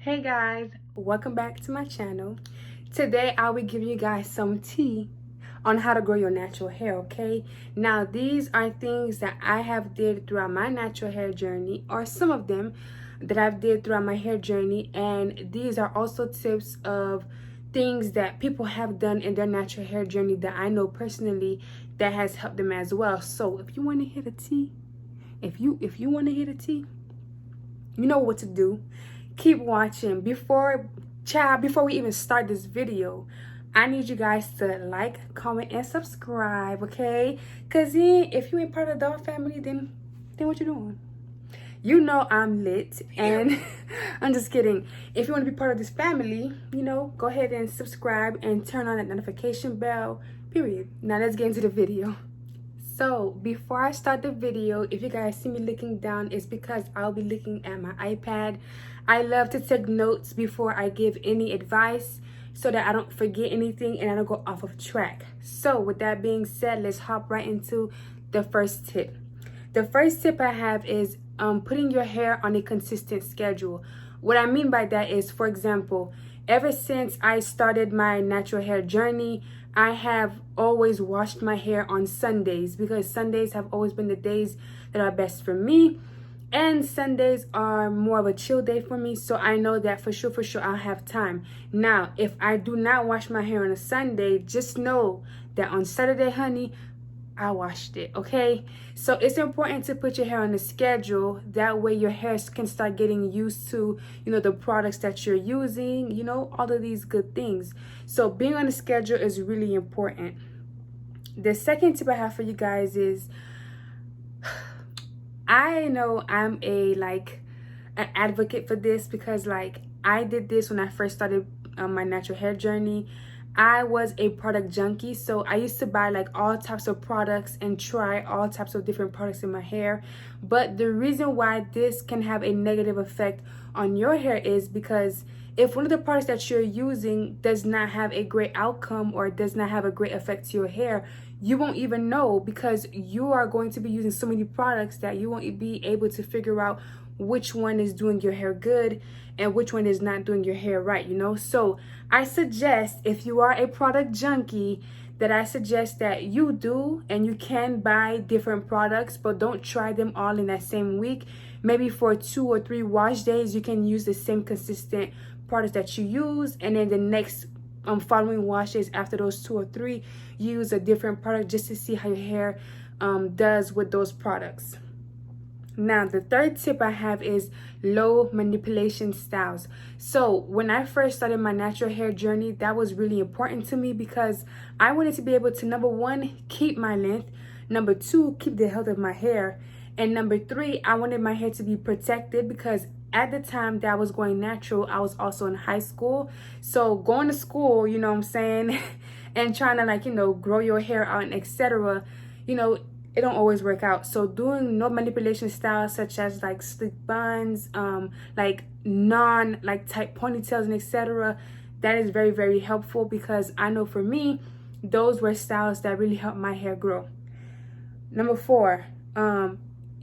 Hey guys, welcome back to my channel. Today I'll be giving you guys some tea on how to grow your natural hair, okay? Now these are things that I have did throughout my natural hair journey, or some of them that I've did throughout my hair journey, and these are also tips of things that people have done in their natural hair journey that I know personally that has helped them as well. So if you want to hear the tea, if you want to hear the tea, you know what to do. Keep watching. Before we even start this video, I need you guys to like, comment, and subscribe, okay? Because then if you ain't part of the dog family, then what you doing? You know I'm lit, and I'm just kidding. If you want to be part of this family, go ahead and subscribe and turn on that notification bell, period. Now let's get into the video. So before I start the video, if you guys see me looking down, it's because I'll be looking at my iPad. I love to take notes before I give any advice so that I don't forget anything and I don't go off of track. So with that being said, let's hop right into the first tip. The first tip I have is putting your hair on a consistent schedule. What I mean by that is, for example, ever since I started my natural hair journey, I have always washed my hair on Sundays because Sundays have always been the days that are best for me. And Sundays are more of a chill day for me, so I know that for sure I'll have time. Now, if I do not wash my hair on a Sunday, just know that on Saturday, honey, I washed it, okay? So it's important to put your hair on a schedule. That way your hair can start getting used to, the products that you're using, all of these good things. So being on a schedule is really important. The second tip I have for you guys is, I know I'm an advocate for this because I did this when I first started my natural hair journey. I was a product junkie, so I used to buy all types of products and try all types of different products in my hair. But the reason why this can have a negative effect on your hair is because if one of the products that you're using does not have a great outcome or does not have a great effect to your hair, you won't even know because you are going to be using so many products that you won't be able to figure out which one is doing your hair good and which one is not doing your hair right, So I suggest, if you are a product junkie, that I suggest that you do and you can buy different products, but don't try them all in that same week. Maybe for 2 or 3 wash days, you can use the same consistent products that you use, and then the next following washes after those 2 or 3, use a different product just to see how your hair does with those products. Now, the third tip I have is low manipulation styles. So when I first started my natural hair journey, that was really important to me because I wanted to be able to, number 1, keep my length, number 2, keep the health of my hair, and number 3, I wanted my hair to be protected because at the time that I was going natural, I was also in high school. So going to school, and trying to grow your hair out and etc., it don't always work out. So doing no manipulation styles such as sleek buns, tight ponytails and etc., that is very, very helpful because I know for me, those were styles that really helped my hair grow. Number 4,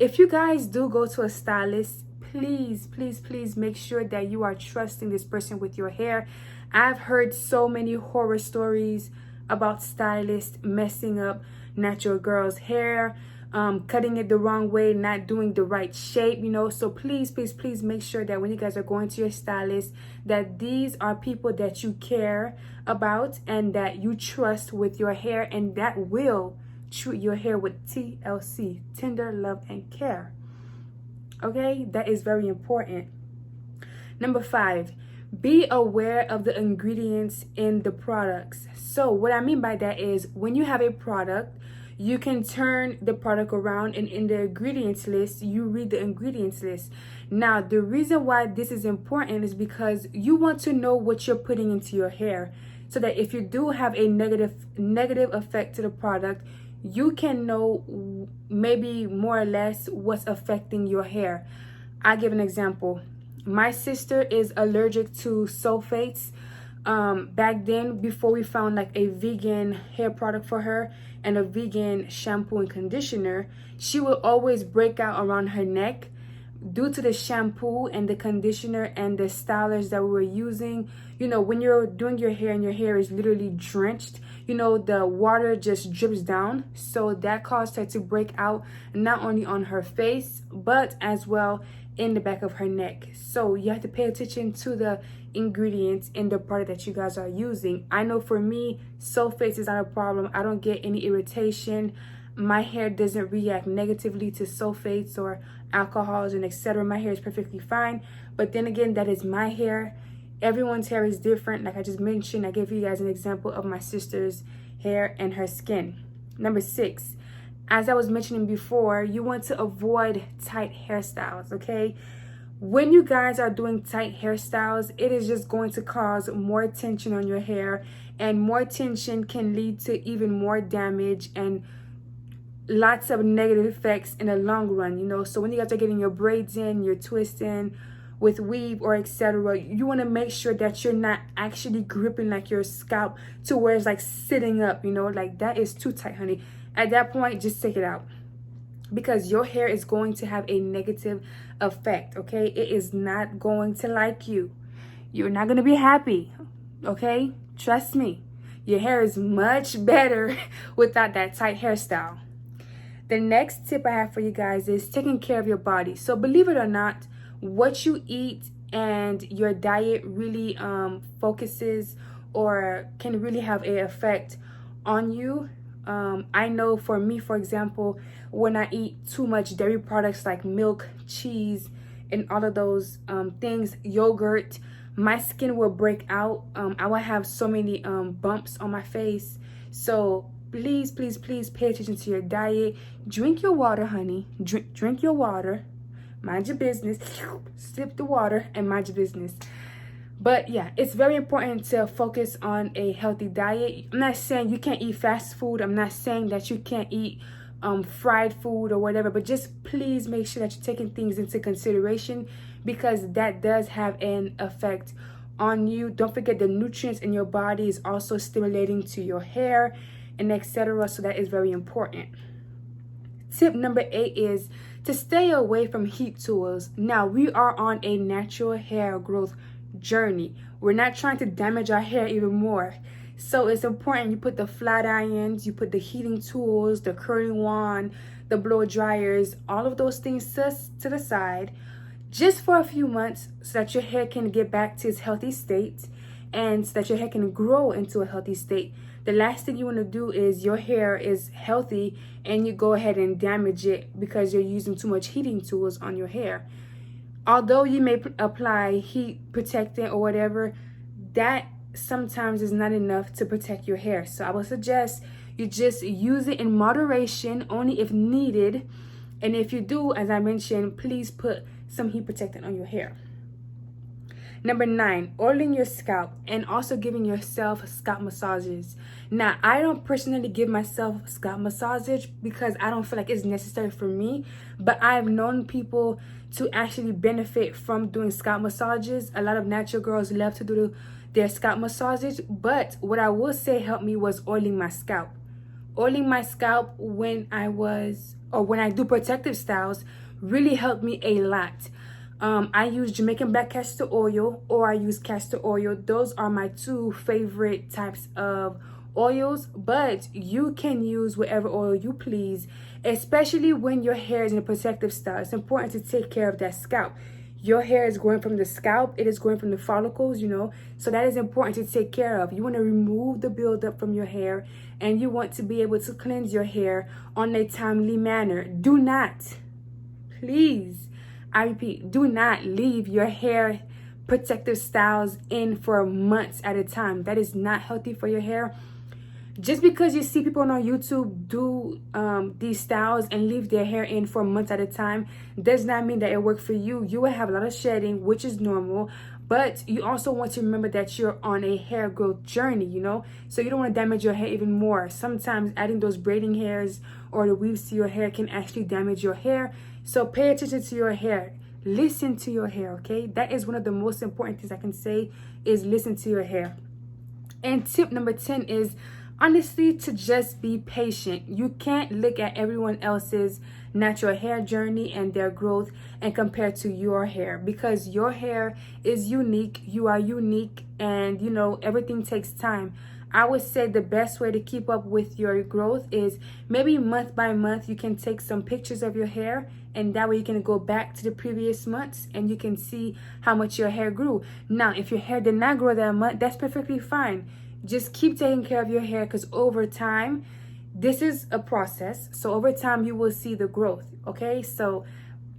if you guys do go to a stylist, please make sure that you are trusting this person with your hair. I've heard so many horror stories about stylists messing up natural girls' hair, cutting it the wrong way, not doing the right shape, So please make sure that when you guys are going to your stylist, that these are people that you care about and that you trust with your hair, and that will treat your hair with TLC, tender love and care. Okay, that is very important. Number 5, be aware of the ingredients in the products. So what I mean by that is when you have a product, you can turn the product around and in the ingredients list, you read the ingredients list. Now, the reason why this is important is because you want to know what you're putting into your hair so that if you do have a negative effect to the product, you can know maybe more or less what's affecting your hair. I'll give an example. My sister is allergic to sulfates. Back then, before we found a vegan hair product for her and a vegan shampoo and conditioner, she would always break out around her neck due to the shampoo and the conditioner and the stylers that we were using, you know, when you're doing your hair and your hair is literally drenched, you know, the water just drips down. So that caused her to break out, not only on her face, but as well in the back of her neck. So you have to pay attention to the ingredients in the product that you guys are using. I know for me, sulfates is not a problem. I don't get any irritation. My hair doesn't react negatively to sulfates or alcohols and etc. My hair is perfectly fine. But then again, that is my hair. Everyone's hair is different. Like I just mentioned, I gave you guys an example of my sister's hair and her skin. Number 6, as I was mentioning before, you want to avoid tight hairstyles, okay? When you guys are doing tight hairstyles, it is just going to cause more tension on your hair, and more tension can lead to even more damage and lots of negative effects in the long run, you know. So when you guys are getting your braids in, you're twisting with weave or etc., you want to make sure that you're not actually gripping like your scalp to where it's like sitting up, you know, like that is too tight, honey. At that point, just take it out, because your hair is going to have a negative effect, okay? It is not going to like you. You're not going to be happy, okay? Trust me. Your hair is much better without that tight hairstyle. The next tip I have for you guys is taking care of your body. So believe it or not, what you eat and your diet really focuses or can really have an effect on you. I know for me, for example, when I eat too much dairy products like milk, cheese, and all of those things, yogurt, my skin will break out. I will have so many bumps on my face. So please, please, please pay attention to your diet. Drink your water, honey. Drink your water. Mind your business. Sip the water and mind your business. But yeah, it's very important to focus on a healthy diet. I'm not saying you can't eat fast food. I'm not saying that you can't eat fried food or whatever, but just please make sure that you're taking things into consideration, because that does have an effect on you. Don't forget, the nutrients in your body is also stimulating to your hair and etc. So that is very important. Tip number 8 is to stay away from heat tools. Now, we are on a natural hair growth journey. We're not trying to damage our hair even more. So it's important you put the flat irons, you put the heating tools, the curling wand, the blow dryers, all of those things to the side just for a few months, so that your hair can get back to its healthy state and so that your hair can grow into a healthy state. The last thing you want to do is your hair is healthy and you go ahead and damage it because you're using too much heating tools on your hair. Although you may apply heat protectant or whatever, that sometimes is not enough to protect your hair. So I would suggest you just use it in moderation, only if needed. And if you do, as I mentioned, please put some heat protectant on your hair. Number 9, oiling your scalp and also giving yourself scalp massages. Now, I don't personally give myself scalp massages because I don't feel like it's necessary for me, but I've known people to actually benefit from doing scalp massages. A lot of natural girls love to do their scalp massages, but what I will say helped me was oiling my scalp. Oiling my scalp when I do protective styles really helped me a lot. I use Jamaican black castor oil or I use castor oil. Those are my 2 favorite types of oils, but you can use whatever oil you please, especially when your hair is in a protective style. It's important to take care of that scalp. Your hair is growing from the scalp, it is growing from the follicles, you know, so that is important to take care of. You want to remove the buildup from your hair, and you want to be able to cleanse your hair on a timely manner. Do not, please, I repeat, do not leave your hair protective styles in for months at a time. That is not healthy for your hair. Just because you see people on YouTube do these styles and leave their hair in for months at a time does not mean that it worked for you. You will have a lot of shedding, which is normal, but you also want to remember that you're on a hair growth journey, you know, so you don't want to damage your hair even more. Sometimes adding those braiding hairs or the weaves to your hair can actually damage your hair. So pay attention to your hair. Listen to your hair, okay? That is one of the most important things I can say, is listen to your hair. And tip number 10 is honestly, to just be patient. You can't look at everyone else's natural hair journey and their growth and compare to your hair, because your hair is unique. You are unique, and you know, everything takes time. I would say the best way to keep up with your growth is maybe month by month you can take some pictures of your hair, and that way you can go back to the previous months and you can see how much your hair grew. Now, if your hair did not grow that month, that's perfectly fine. Just keep taking care of your hair, because over time, this is a process. So over time you will see the growth. Okay, so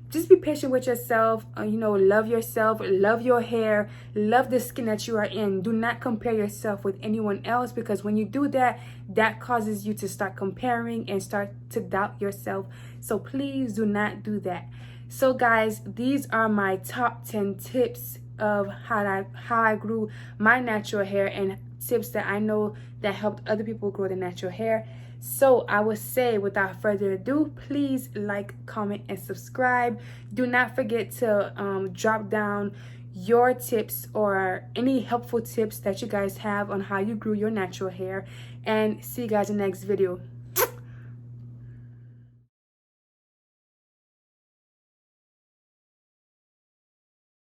just be patient with yourself. You know, love yourself, love your hair, love the skin that you are in. Do not compare yourself with anyone else, because when you do that, that causes you to start comparing and start to doubt yourself. So please do not do that. So guys, these are my top 10 tips of how I grew my natural hair, and tips that I know that helped other people grow their natural hair. So I would say, without further ado, please like, comment, and subscribe. Do not forget to drop down your tips or any helpful tips that you guys have on how you grew your natural hair. And see you guys in the next video.